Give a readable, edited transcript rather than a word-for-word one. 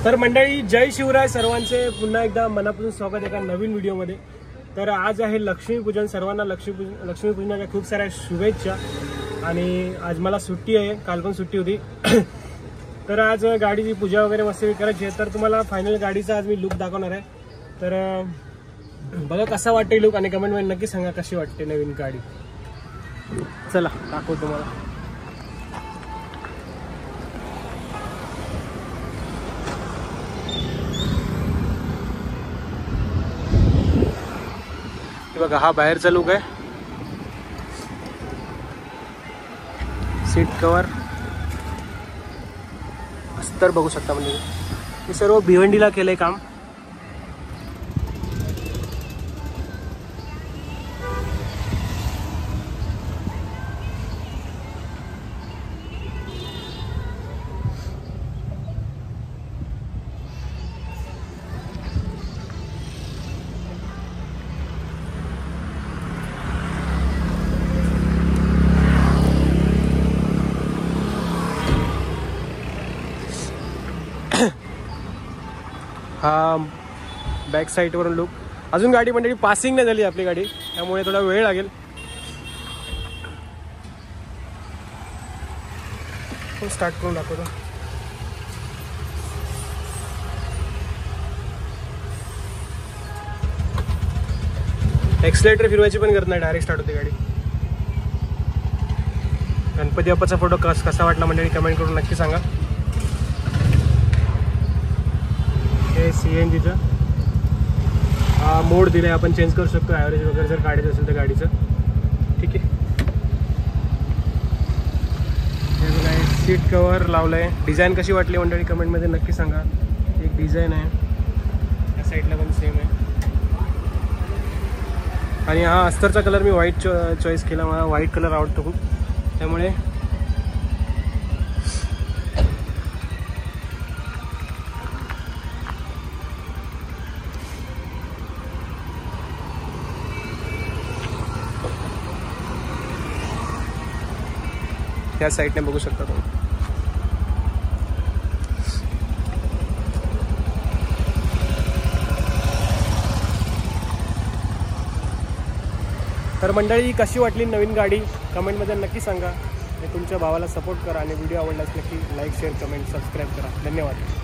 तर मंडळी, जय शिवराय सर्वांचे पुन्हा एकदा मनापासून स्वागत एका नवीन व्हिडिओमध्ये। तर आज आहे लक्ष्मीपूजन, सर्वांना लक्ष्मीपूजनाच्या खूप साऱ्या शुभेच्छा। आणि आज मला सुट्टी आहे, काल पण सुट्टी होती। तर आज गाडीची पूजा वगैरे मस्त करायची आहे। तर तुम्हाला फायनल गाडीचा आज मी लुक दाखवणार आहे। तर बघा कसा वाटते लुक आणि कमेंट मध्ये नक्की सांगा कशी वाटते नवीन गाडी। चला दाखवतो तुम्हाला। बघा हा बाहेरचा लुक आहे। सीट कवर अस्तर बघू शकता, म्हणजे हे सर्व भिवंडीला केलंय काम। हा बॅक साइड वरून लुक। अजून गाडी म्हणजे पासिंग नाही झाली आपली गाडी, त्यामुळे थोडा वेळ लागेल। स्टार्ट करून दाखवतो। एक्सलेटर फिरवायची पण गरज नाही, डायरेक्ट स्टार्ट होते गाडी। गणपती बाप्पाचा फोटो कसा वाटला मंडळी कमेंट करून नक्की सांगा। CNGचा हा मोड दिलाय, आपण चेंज करू शकतो ॲव्हरेज वगैरे जर काढायचं असेल तर गाडीचं। ठीक आहे, सीट कवर लावलंय। डिझाईन कशी वाटली मंडळी कमेंटमध्ये नक्की सांगा। एक डिझाईन आहे, या साईडला पण सेम आहे। आणि हा अस्तरचा कलर मी व्हाईट चॉईस केला, मला व्हाईट कलर आवडतो खूप, त्यामुळे त्या साईडने बघू शकता तुम्ही। तर मंडळी कशी वाटली नवीन गाडी कमेंटमध्ये नक्की सांगा। आणि तुमच्या भावाला सपोर्ट करा आणि व्हिडिओ आवडल्यास नक्की लाईक शेअर कमेंट सबस्क्राईब करा। धन्यवाद।